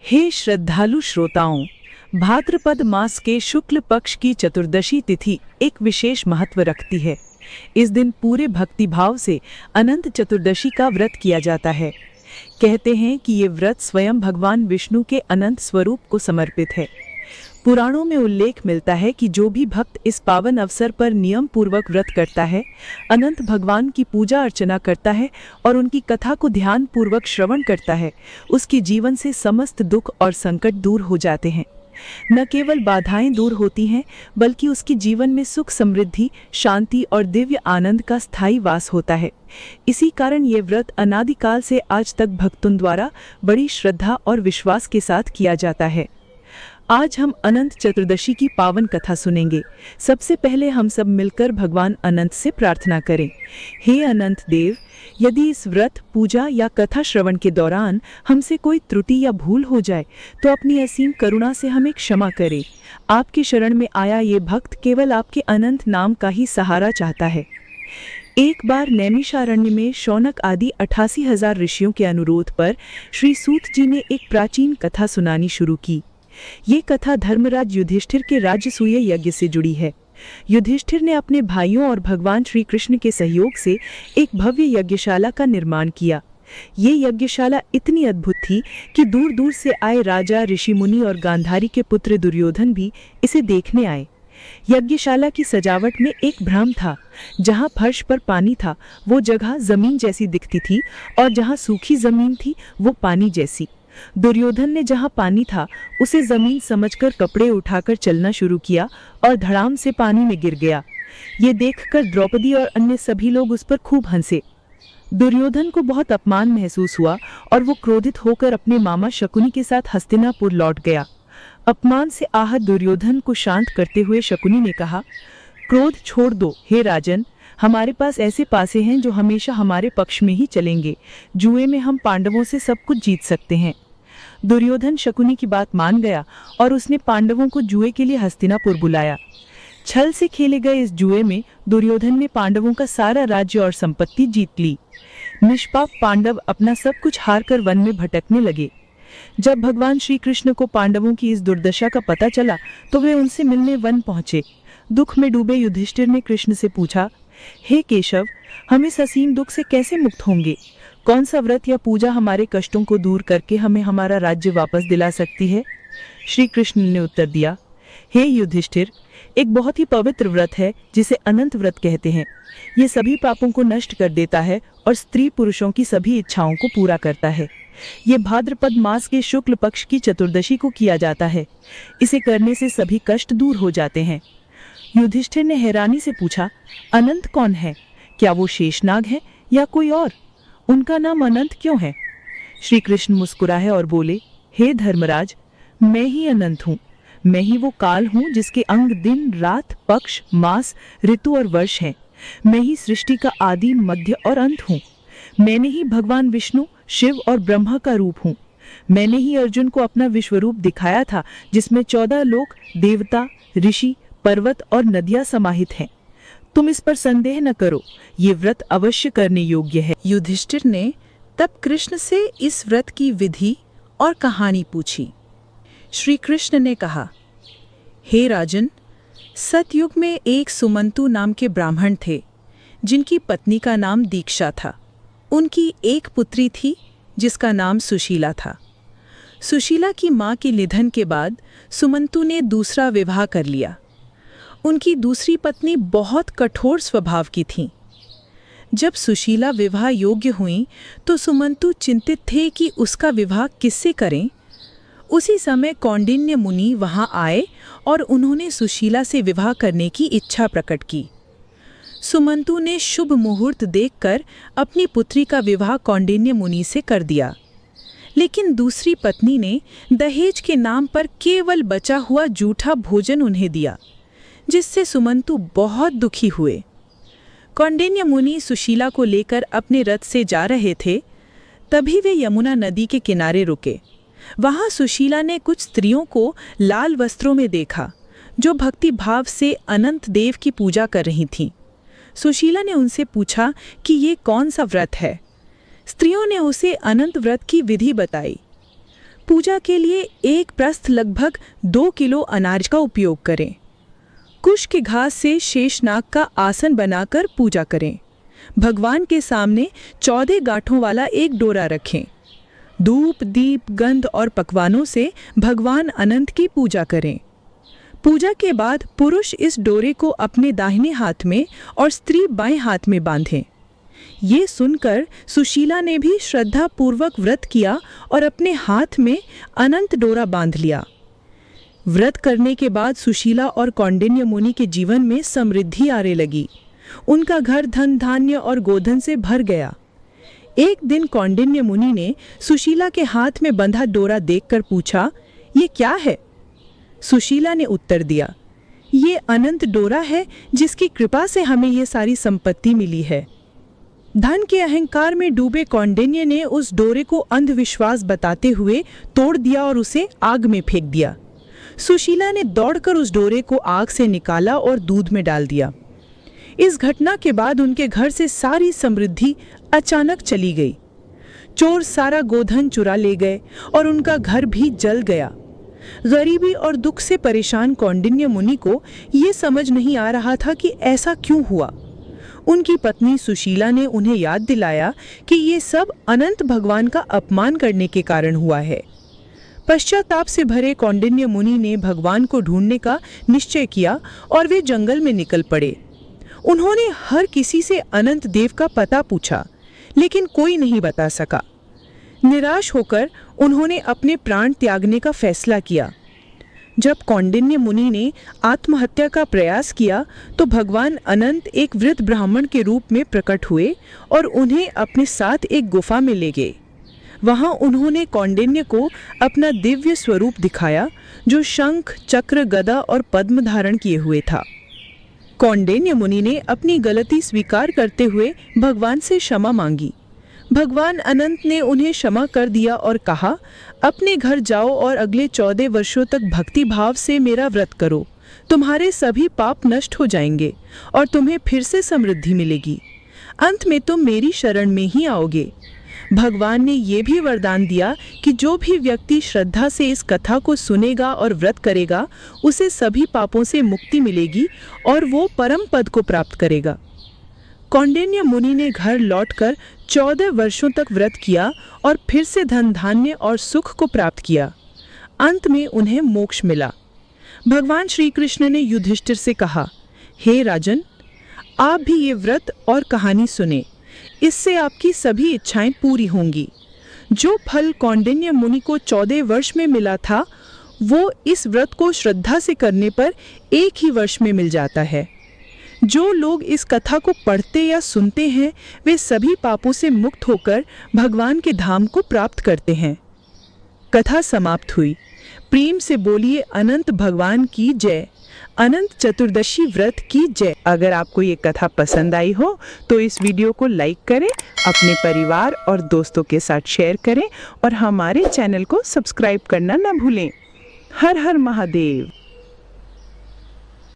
हे श्रद्धालु श्रोताओं, भाद्रपद मास के शुक्ल पक्ष की चतुर्दशी तिथि एक विशेष महत्व रखती है। इस दिन पूरे भक्तिभाव से अनंत चतुर्दशी का व्रत किया जाता है। कहते हैं कि ये व्रत स्वयं भगवान विष्णु के अनंत स्वरूप को समर्पित है। पुराणों में उल्लेख मिलता है कि जो भी भक्त इस पावन अवसर पर नियम पूर्वक व्रत करता है, अनंत भगवान की पूजा अर्चना करता है और उनकी कथा को ध्यान पूर्वक श्रवण करता है, उसके जीवन से समस्त दुख और संकट दूर हो जाते हैं। न केवल बाधाएं दूर होती हैं, बल्कि उसके जीवन में सुख, समृद्धि, शांति और दिव्य आनंद का स्थायी वास होता है। इसी कारण ये व्रत अनादिकाल से आज तक भक्तों द्वारा बड़ी श्रद्धा और विश्वास के साथ किया जाता है। आज हम अनंत चतुर्दशी की पावन कथा सुनेंगे। सबसे पहले हम सब मिलकर भगवान अनंत से प्रार्थना करें। हे अनंत देव, यदि इस व्रत, पूजा या कथा श्रवण के दौरान हमसे कोई त्रुटि या भूल हो जाए तो अपनी असीम करुणा से हमें क्षमा करें। आपकी शरण में आया ये भक्त केवल आपके अनंत नाम का ही सहारा चाहता है। एक बार नैमिषारण्य में शौनक आदि 88,000 ऋषियों के अनुरोध पर श्री सूत जी ने एक प्राचीन कथा सुनानी शुरू की। ये कथा धर्मराज युधिष्ठिर के राजसूय यज्ञ से जुड़ी है। युधिष्ठिर ने अपने भाइयों और भगवान श्री कृष्ण के सहयोग से एक भव्य यज्ञशाला का निर्माण किया। ये यज्ञशाला इतनी अद्भुत थी कि दूर दूर से आए राजा, ऋषि मुनि और गांधारी के पुत्र दुर्योधन भी इसे देखने आए। यज्ञशाला की सजावट में एक भ्रम था। जहाँ फर्श पर पानी था वो जगह जमीन जैसी दिखती थी और जहाँ सूखी जमीन थी वो पानी जैसी। दुर्योधन ने जहाँ पानी था उसे जमीन समझकर कपड़े उठाकर चलना शुरू किया और धड़ाम से पानी में गिर गया। ये देखकर द्रौपदी और अन्य सभी लोग उस पर खूब हंसे। दुर्योधन को बहुत अपमान महसूस हुआ और वो क्रोधित होकर अपने मामा शकुनी के साथ हस्तिनापुर लौट गया। अपमान से आहत दुर्योधन को शांत करते हुए शकुनी ने कहा, क्रोध छोड़ दो हे राजन, हमारे पास ऐसे पासे हैं जो हमेशा हमारे पक्ष में ही चलेंगे। जुए में हम पांडवों से सब कुछ जीत सकते हैं। दुर्योधन शकुनी की बात मान गया और उसने पांडवों को जुए के लिए हस्तिनापुर बुलाया। छल से खेले गए इस जुए में दुर्योधन ने पांडवों का सारा राज्य और संपत्ति जीत ली। निष्पाप पांडव अपना सब कुछ हारकर वन में भटकने लगे। जब भगवान श्री कृष्ण को पांडवों की इस दुर्दशा का पता चला तो वे उनसे मिलने वन पहुंचे। दुख में डूबे युधिष्ठिर ने कृष्ण से पूछा, हे केशव, हम इस असीम दुख से कैसे मुक्त होंगे? कौन सा व्रत या पूजा हमारे कष्टों को दूर करके हमें हमारा राज्य वापस दिला सकती है? श्री कृष्ण ने उत्तर दिया, हे युधिष्ठिर, एक बहुत ही पवित्र व्रत है जिसे अनंत व्रत कहते हैं। ये सभी पापों को नष्ट कर देता है और स्त्री पुरुषों की सभी इच्छाओं को पूरा करता है। ये भाद्रपद मास के शुक्ल पक्ष की चतुर्दशी को किया जाता है। इसे करने से सभी कष्ट दूर हो जाते हैं। युधिष्ठिर ने हैरानी से पूछा, अनंत कौन है? क्या वो शेषनाग है या कोई और? उनका नाम अनंत क्यों है? श्री कृष्ण मुस्कुराए और बोले, हे धर्मराज, मैं ही अनंत हूँ। मैं ही वो काल हूँ जिसके अंग दिन, रात, पक्ष, मास, ऋतु और वर्ष हैं। मैं ही सृष्टि का आदि, मध्य और अंत हूँ। मैंने ही भगवान विष्णु, शिव और ब्रह्मा का रूप हूँ। मैंने ही अर्जुन को अपना विश्वरूप दिखाया था जिसमें 14 लोक, देवता, ऋषि, पर्वत और नदियां समाहित हैं। तुम इस पर संदेह न करो, ये व्रत अवश्य करने योग्य है। युधिष्ठिर ने तब कृष्ण से इस व्रत की विधि और कहानी पूछी। श्री कृष्ण ने कहा, हे राजन, सतयुग में एक सुमंतु नाम के ब्राह्मण थे जिनकी पत्नी का नाम दीक्षा था। उनकी एक पुत्री थी जिसका नाम सुशीला था। सुशीला की माँ के निधन के बाद सुमंतु ने दूसरा विवाह कर लिया। उनकी दूसरी पत्नी बहुत कठोर स्वभाव की थी। जब सुशीला विवाह योग्य हुई तो सुमंतु चिंतित थे कि उसका विवाह किससे करें। उसी समय कौंडिन्य मुनि वहां आए और उन्होंने सुशीला से विवाह करने की इच्छा प्रकट की। सुमंतु ने शुभ मुहूर्त देखकर अपनी पुत्री का विवाह कौंडिन्य मुनि से कर दिया। लेकिन दूसरी पत्नी ने दहेज के नाम पर केवल बचा हुआ जूठा भोजन उन्हें दिया, जिससे सुमंतु बहुत दुखी हुए। कौंडिन्य मुनि सुशीला को लेकर अपने रथ से जा रहे थे, तभी वे यमुना नदी के किनारे रुके। वहां सुशीला ने कुछ स्त्रियों को लाल वस्त्रों में देखा जो भक्ति भाव से अनंत देव की पूजा कर रही थीं। सुशीला ने उनसे पूछा कि ये कौन सा व्रत है। स्त्रियों ने उसे अनंत व्रत की विधि बताई। पूजा के लिए एक प्रस्थ लगभग 2 किलो अनाज का उपयोग करें। कुश के घास से शेषनाग का आसन बनाकर पूजा करें। भगवान के सामने 14 गांठों वाला एक डोरा रखें। धूप, दीप, गंध और पकवानों से भगवान अनंत की पूजा करें। पूजा के बाद पुरुष इस डोरे को अपने दाहिने हाथ में और स्त्री बाएं हाथ में बांधें। ये सुनकर सुशीला ने भी श्रद्धा पूर्वक व्रत किया और अपने हाथ में अनंत डोरा बांध लिया। व्रत करने के बाद सुशीला और कौंडिन्य मुनि के जीवन में समृद्धि आने लगी। उनका घर धन धान्य और गोधन से भर गया। एक दिन कौंडिन्य मुनि ने सुशीला के हाथ में बंधा डोरा देखकर पूछा, ये क्या है? सुशीला ने उत्तर दिया, ये अनंत डोरा है जिसकी कृपा से हमें ये सारी संपत्ति मिली है। धन के अहंकार में डूबे कौंडिन्य ने उस डोरे को अंधविश्वास बताते हुए तोड़ दिया और उसे आग में फेंक दिया। सुशीला ने दौड़कर उस डोरे को आग से निकाला और दूध में डाल दिया। इस घटना के बाद उनके घर से सारी समृद्धि अचानक चली गई। चोर सारा गोधन चुरा ले गए और उनका घर भी जल गया। गरीबी और दुख से परेशान कौंडिन्य मुनि को ये समझ नहीं आ रहा था कि ऐसा क्यों हुआ। उनकी पत्नी सुशीला ने उन्हें याद दिलाया कि ये सब अनंत भगवान का अपमान करने के कारण हुआ है। पश्चाताप से भरे कौंडिन्य मुनि ने भगवान को ढूंढने का निश्चय किया और वे जंगल में निकल पड़े। उन्होंने हर किसी से अनंत देव का पता पूछा, लेकिन कोई नहीं बता सका। निराश होकर उन्होंने अपने प्राण त्यागने का फैसला किया। जब कौंडिन्य मुनि ने आत्महत्या का प्रयास किया तो भगवान अनंत एक वृद्ध ब्राह्मण के रूप में प्रकट हुए और उन्हें अपने साथ एक गुफा में ले गए। वहां उन्होंने कौंडिन्य को अपना दिव्य स्वरूप दिखाया, जो शंख, चक्र, गदा और पद्म धारण किए हुए था। कौंडिन्य मुनि ने अपनी गलती स्वीकार करते हुए भगवान से क्षमा मांगी। भगवान अनंत ने उन्हें क्षमा कर दिया और कहा, अपने घर जाओ और अगले 14 वर्षों तक भक्ति भाव से मेरा व्रत करो। तुम्हारे सभी पाप नष्ट हो जाएंगे और तुम्हें फिर से समृद्धि मिलेगी। अंत में तुम मेरी शरण में ही आओगे। भगवान ने ये भी वरदान दिया कि जो भी व्यक्ति श्रद्धा से इस कथा को सुनेगा और व्रत करेगा, उसे सभी पापों से मुक्ति मिलेगी और वो परम पद को प्राप्त करेगा। कौंडिन्य मुनि ने घर लौटकर 14 वर्षों तक व्रत किया और फिर से धन धान्य और सुख को प्राप्त किया। अंत में उन्हें मोक्ष मिला। भगवान श्री कृष्ण ने युधिष्ठिर से कहा, हे राजन, आप भी ये व्रत और कहानी सुने। इससे आपकी सभी इच्छाएं पूरी होंगी। जो फल कौंडिन्य मुनि को 14 वर्ष में मिला था, वो इस व्रत को श्रद्धा से करने पर 1 ही वर्ष में मिल जाता है। जो लोग इस कथा को पढ़ते या सुनते हैं, वे सभी पापों से मुक्त होकर भगवान के धाम को प्राप्त करते हैं। कथा समाप्त हुई। प्रेम से बोलिए अनंत भगवान की जय। अनंत चतुर्दशी व्रत की जय। अगर आपको ये कथा पसंद आई हो तो इस वीडियो को लाइक करें, अपने परिवार और दोस्तों के साथ शेयर करें और हमारे चैनल को सब्सक्राइब करना न भूलें। हर हर महादेव।